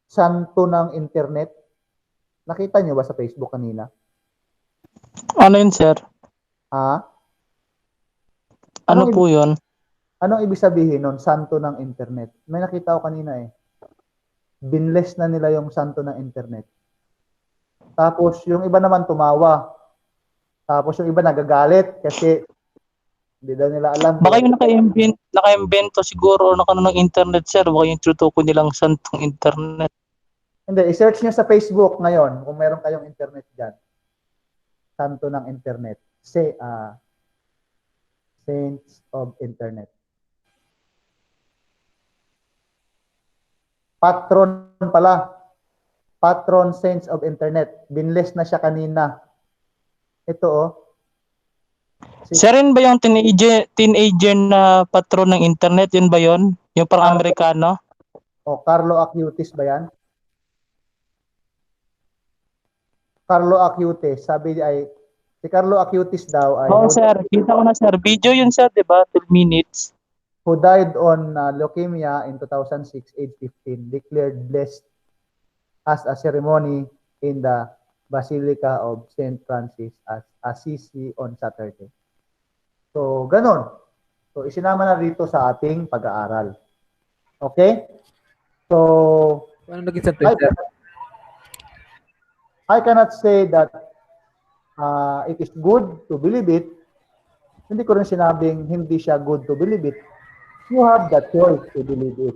santo ng internet. Nakita nyo ba sa Facebook kanina? Ano yun, sir? Ha? Ano po yun? Anong ibig sabihin nun, santo ng internet? May nakita ko kanina binless na nila yung santo ng internet. Tapos yung iba naman tumawa. Tapos yung iba nagagalit kasi hindi daw nila alam. Baka yung naka-invento siguro o nakano ng internet, sir. Baka yung tutukoy nilang santong internet. Hindi, i-search nyo sa Facebook ngayon kung meron kayong internet dyan. Santo ng internet. Saints of Internet. Patron pala. Patron Saints of Internet. Binless na siya kanina. Ito Sir, yun ba yung teenager na patron ng internet? Yun ba yun? Yung parang Amerikano? Carlo Acutis ba yan? Carlo Acutis. Si Carlo Acutis daw ay Sir. Kita ko na, sir. Video yun, sir, di ba? 12 minutes. Who died on leukemia in 2006, age 15, declared blessed as a ceremony in the Basilica of St. Francis as Assisi on Saturday. So, ganun. So, isinama na dito sa ating pag-aaral. Okay? So, Paano naging santo yun, sir? I cannot say that it is good to believe it. Hindi ko rin sinabing hindi siya good to believe it. You have the choice to believe it.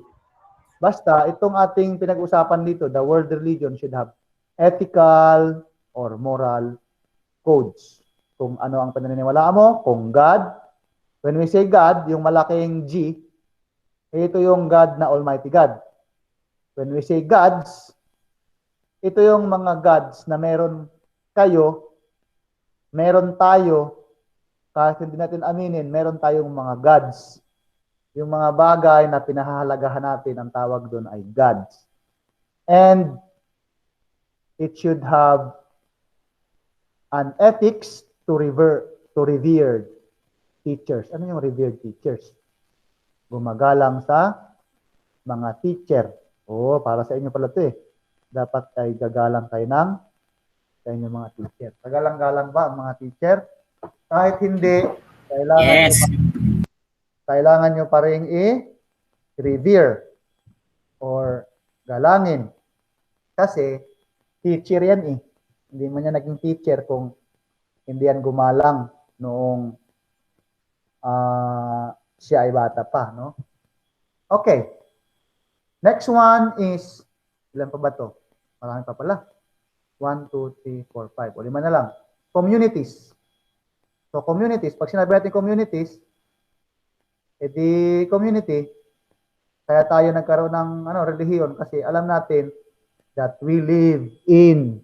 Basta, itong ating pinag-usapan dito, the world religion should have ethical or moral codes. Kung ano ang paniniwalaan mo, kung God. When we say God, yung malaking G, ito yung God na Almighty God. When we say gods, ito yung mga gods na meron kayo, meron tayo, kahit hindi natin aminin, meron tayong mga gods. Yung mga bagay na pinahahalagahan natin, ang tawag doon ay gods. And it should have an ethics to revere teachers. Ano yung revered teachers? Gumagalang sa mga teacher. Para sa inyo pala ito eh. Dapat ay gagalang kayo ng sa inyong mga teacher. Gagalang-galang ba ang mga teacher? Kahit hindi, Yes. kailangan nyo pa rin i-revere or galangin. Kasi teacher yan eh. Hindi man yan naging teacher kung hindi yan gumalang noong siya ay bata pa, no? Okay. Next one is, ilan pa ba to? Marami pa pala. 1, 2, 3, 4, 5. O 5 na lang. Communities. So, communities. Pag sinabi natin communities, edi community, kaya tayo nagkaroon ng relihiyon kasi alam natin that we live in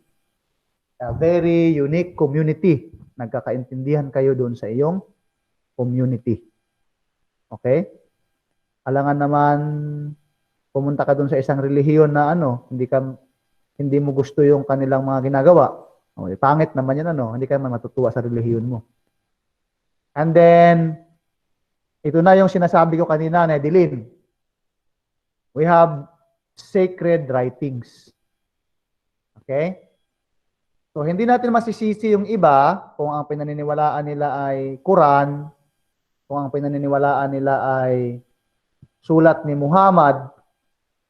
a very unique community. Nagkakaintindihan kayo doon sa iyong community. Okay? Alangan naman pumunta ka doon sa isang relihiyon na hindi mo gusto yung kanilang mga ginagawa. Pangit naman yun, hindi ka naman matutuwa sa relihiyon mo. And then, ito na yung sinasabi ko kanina, Nedeline. We have sacred writings. Okay? So, hindi natin masisisi yung iba kung ang pinaniniwalaan nila ay Quran, kung ang pinaniniwalaan nila ay sulat ni Muhammad,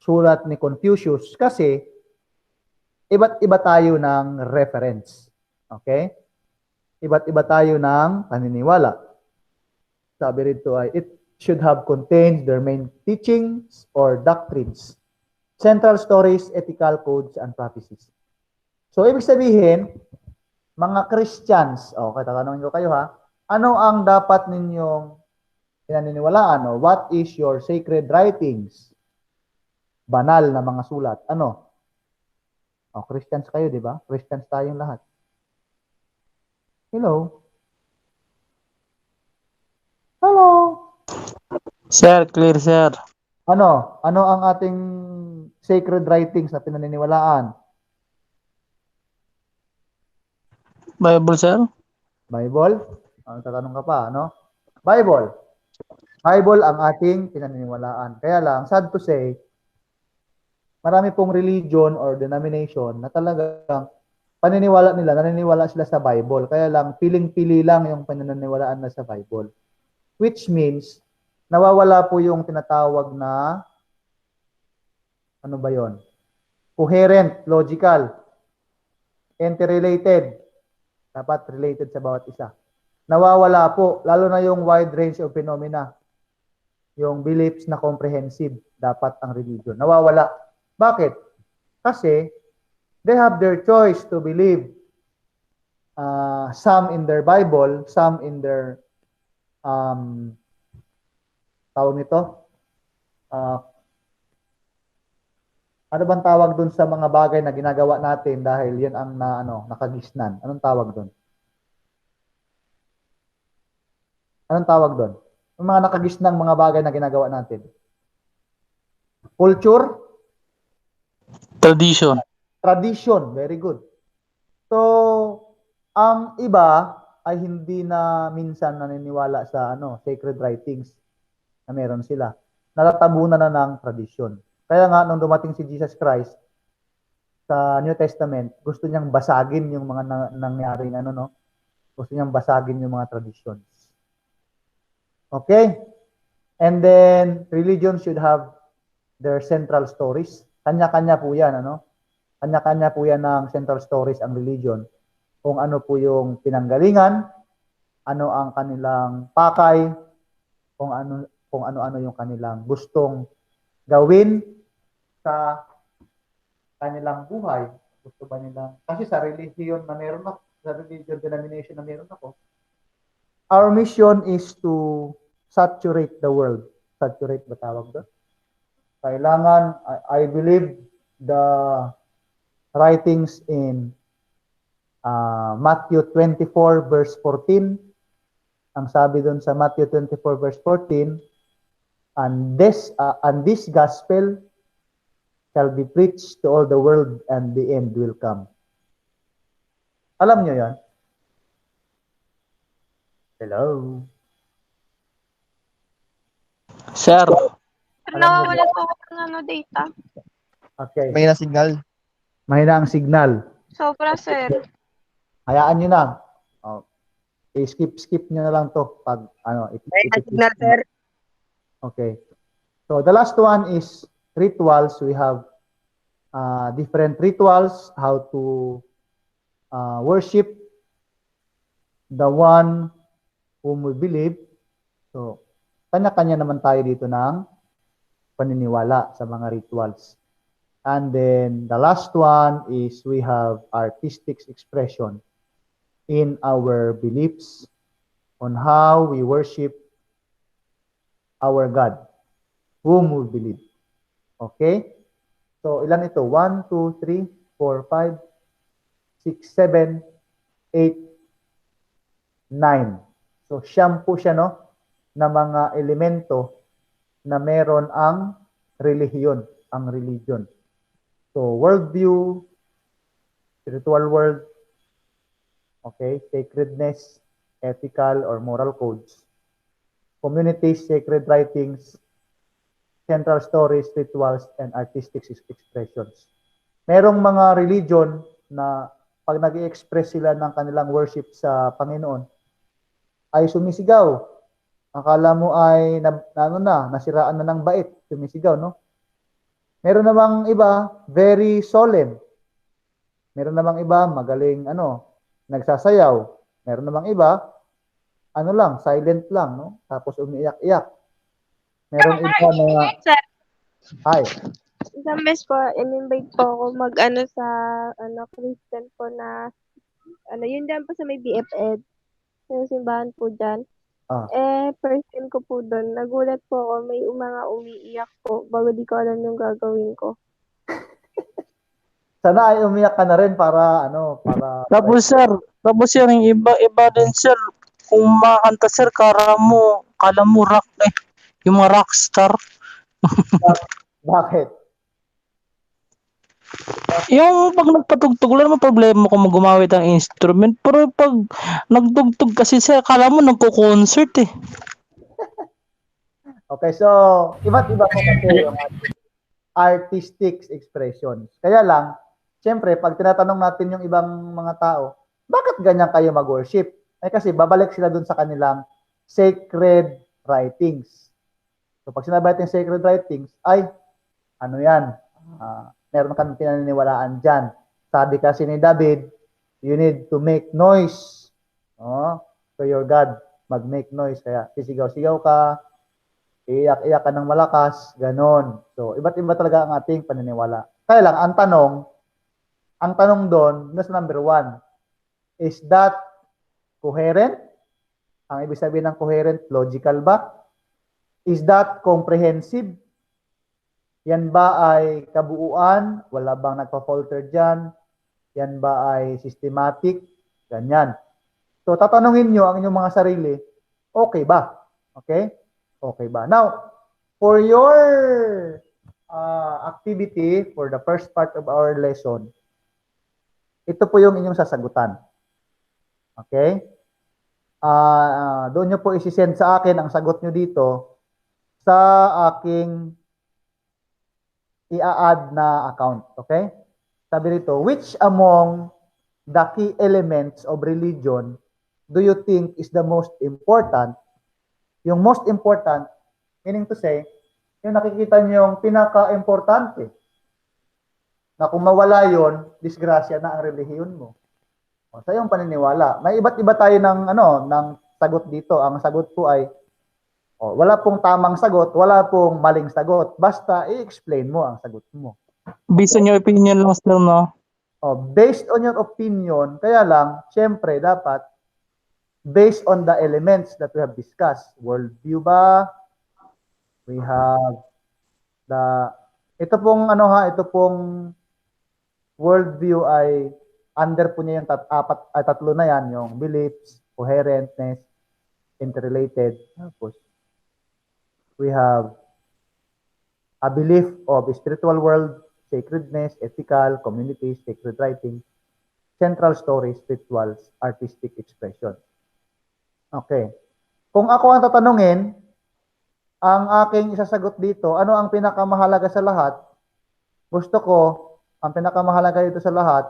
sulat ni Confucius, kasi iba't iba tayo ng reference. Okay? Iba't iba tayo ng paniniwala. Sabi rito ay, it should have contained their main teachings or doctrines, central stories, ethical codes, and prophecies. So, ibig sabihin, mga Christians, okay, tatanungin ko kayo ha, ano ang dapat ninyong pinaniniwalaan? What is your sacred writings? Banal na mga sulat. Ano? Christians kayo, di ba? Christians tayong lahat. Hello? Hello? Sir, clear sir. Ano? Ano ang ating sacred writings na pinaniniwalaan? Bible sir? Bible? Tatanong ka pa, ano? Bible. Bible ang ating pinaniniwalaan. Kaya lang, sad to say, marami pong religion or denomination na talagang naniniwala sila sa Bible. Kaya lang, piling-pili lang yung pinaniniwalaan na sa Bible. Which means, nawawala po yung tinatawag na, ano ba yon? Coherent, logical, interrelated. Dapat related sa bawat isa. Nawawala po, lalo na yung wide range of phenomena. Yung beliefs na comprehensive, dapat ang religion. Nawawala. Bakit? Kasi, they have their choice to believe some in their Bible, some in their tawag nito? Ano bang tawag dun sa mga bagay na ginagawa natin dahil yan ang nakagisnan? Anong tawag dun? Anong tawag dun? Yung mga nakagisnang mga bagay na ginagawa natin. Culture? Tradition. Tradition. Very good. So, ang iba ay hindi na minsan naniniwala sa sacred writings na meron sila. Natatabunan na ng tradition. Kaya nga, nung dumating si Jesus Christ sa New Testament, gusto niyang basagin yung mga nangyaring Gusto niyang basagin yung mga traditions. Okay? And then, religion should have their central stories. Kanya-kanya po yan, Kanya-kanya po yan ng central stories ang religion. Kung ano po yung pinanggalingan, ano ang kanilang pakay, kung ano-ano yung kanilang gustong gawin sa kanilang buhay. Gusto ba nilang, kasi sa religion na meron ako, sa religion denomination na meron ako, our mission is to saturate the world. Saturate ba tawag doon? Kailangan, I believe the writings in Matthew 24 verse 14. Ang sabi doon sa Matthew 24 verse 14, and this gospel shall be preached to all the world and the end will come. Alam nyo yan? Hello? Sir, Pero Alam mo nawawalan po ako ng data. Okay. May na signal. Mahina ang signal. Sobra, sir. Hayaan nyo na. Oh, skip nyo na lang to pag Signal, sir. Okay. So the last one is rituals. We have different rituals how to worship the one whom we believe. So kanya-kanya naman tayo dito ng paniniwala sa mga rituals. And then the last one is we have artistic expression in our beliefs on how we worship our God, whom we believe. Okay? So, ilan ito? 1, 2, 3, 4, 5, 6, 7, 8, 9. So, siyam po siya, no? Na mga elemento na meron ang relihiyon, ang religion. So, worldview, spiritual world, okay, sacredness, ethical or moral codes, communities, sacred writings, central stories, rituals, and artistic expressions. Merong mga religion na pag nag-i-express sila ng kanilang worship sa Panginoon, ay sumisigaw. Akala mo ay nasiraan na ng bait, sumisigaw, no? Meron namang iba, very solemn. Meron namang iba, magaling, nagsasayaw. Meron namang iba, silent lang, no? Tapos umiiyak-iyak. Meron iba mga, Sir, hi, isang beses po, in-invite po ako sa, Christian po na, yun dyan po sa may BFED, yung simbahan po dyan. First time ko po doon, nagulat po ako, may mga umiiyak po, bago di ko alam yung gagawin ko. sana ay umiyak ka na rin para. tapos yung iba din sir, kung makanta sir, kala mo rock yung mga rockstar. Bakit? Yung pag nagpatugtog, wala naman problema kung gumamit ang instrument. Pero pag nagtugtog kasi sir, kala mo nagko-concert eh. Okay, so, iba't iba po kasi yung artistic expressions. Kaya lang, siyempre, pag tinatanong natin yung ibang mga tao, bakit ganyan kayo mag-worship? Kasi babalik sila dun sa kanilang sacred writings. So, pag sinabi natin sacred writings, ay, yan? Meron kang pinaniniwalaan dyan. Sabi kasi ni David, you need to make noise. To your God, mag-make noise. Kaya sisigaw-sigaw ka, iyak-iyak ka ng malakas, ganon. So, iba't iba talaga ang ating paniniwala. Kaya lang, ang tanong doon, nasa number 1, is that coherent? Ang ibig sabihin ng coherent, logical ba? Is that comprehensive? Yan ba ay kabuuan? Wala bang nagpa-falter dyan? Yan ba ay systematic? Ganyan. So, tatanungin nyo ang inyong mga sarili, okay ba? Okay? Okay ba? Now, for your activity, for the first part of our lesson, ito po yung inyong sasagutan. Okay? Doon nyo po isi-send sa akin ang sagot nyo dito sa aking i-add na account. Okay? Sabi rito, which among the key elements of religion do you think is the most important? Yung most important, meaning to say, yung nakikita nyo yung pinaka-importante. Na kung mawala yon, disgrasya na ang relihiyon mo. Sa iyong paniniwala. May iba't iba tayo ng sagot dito. Ang sagot po ay, wala pong tamang sagot, wala pong maling sagot. Basta i-explain mo ang sagot mo. Based on your opinion lang sir, no? Based on your opinion, kaya lang, syempre, dapat, based on the elements that we have discussed. Worldview ba? We have ito pong worldview ay under po niya yung tatlo na yan, yung beliefs, coherentness, interrelated. Tapos, we have a belief of spiritual world, sacredness, ethical, community, sacred writing, central story, spiritual, artistic expression. Okay. Kung ako ang tatanungin, ang aking isasagot dito, ano ang pinakamahalaga sa lahat? Gusto ko, ang pinakamahalaga dito sa lahat,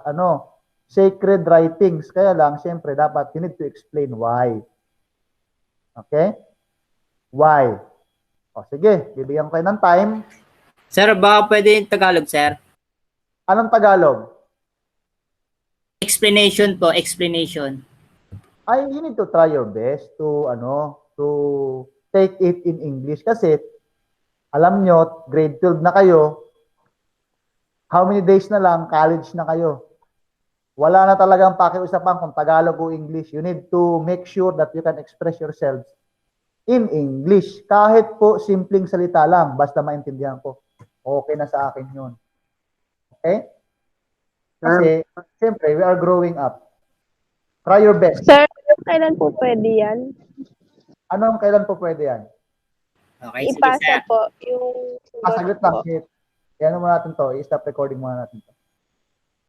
sacred writings. Kaya lang, syempre, dapat you need to explain why. Okay? Why? O, sige, bibigyan ko kayo ng time. Sir, baka pwede yung Tagalog, sir. Anong Tagalog? Explanation po, explanation. You need to try your best to take it in English kasi alam nyo, grade 12 na kayo, how many days na lang, college na kayo. Wala na talagang pakiusapan kung Tagalog o English. You need to make sure that you can express yourselves in English. Kahit po simpleng salita lang, basta maintindihan ko. Okay na sa akin yun. Okay? Kasi, siyempre, we are growing up. Try your best. Sir, kailan po pwede yan? Anong kailan po pwede yan? Okay, sige, Ipasa sir. po yung Sagot lang. po. Yan muna natin to. I-stop recording muna natin to.